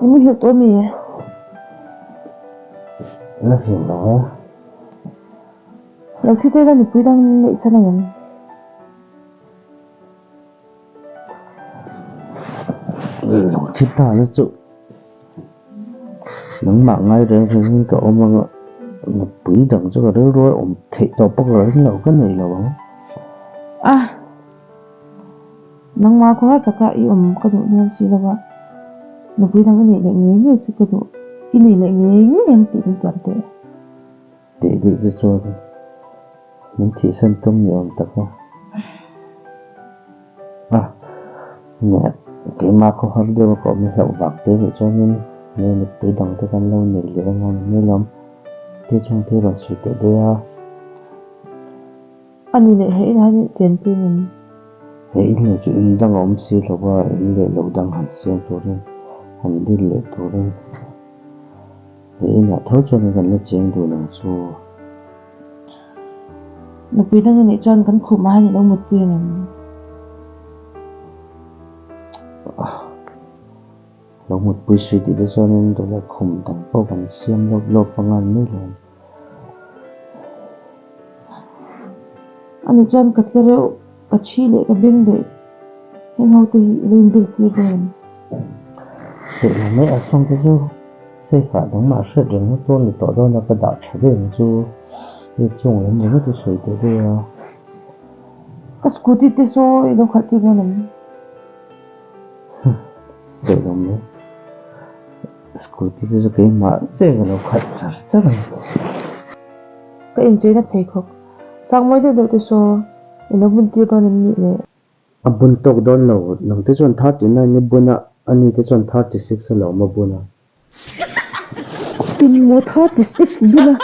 Em hiểu tôi mì. Nó hiểu đó. Lần thứ tới là quý đang nãy sao này. Nó chết ta nó chịu. Nắng mạng ngay rồi thì cậu mà nó quý đằng cho cái rồi ông thị tao bắt rồi nó cái này là bao. À. Nang ma ko ta ka I ka do na si la ba. No quý đang cái này nghe chứ cái độ. Cái này lại nghe em tự nhiên cảm thấy. Để cho mình thị sân tông nhiều tập à. À, nè, cái mà có hơi đưa có mình hiểu vạc thế để cho nên một cái đồng tới căn lâu này để ngon như lắm. Thế trong thế là sự tự đây à. Anh này hãy nói những chuyện kia mình. Hãy là chuyện đang ốm xí là qua để lâu đang hẳn xem thôi đấy, hẳn đi lệ thôi đấy. Hãy là thấu cho nên gần là chuyện đồ nào xua. Nó quý đang cái này cho anh cắn khổ mai những đâu một quyền này. Lúc một buổi suy thì bây giờ nên tôi là khủng tặng bao gần xem lộp bằng ngàn mấy lần. Anh này cho anh cắt lỡ cắt chi lệ cắt bên để em hầu thì lên được tiền rồi. Thế là mấy ở xong cái chứ xây phá đúng mà sẽ đến nó tôn thì tỏ ra là cái đạo trở về chứ thì chung là những cái suy tới đây à. Cái scooty thế số đâu khát tiền rồi này. Để đồng đấy scooty thì cái mà chơi cái nó khát chắc là Cái anh chơi là phải khóc. Sang mấy đứa thế số nó muốn tiền rồi này nè. abun tok don lo nang te chon 39 ni buna ani te chon 36 lo ma buna Tin mo 36 bila.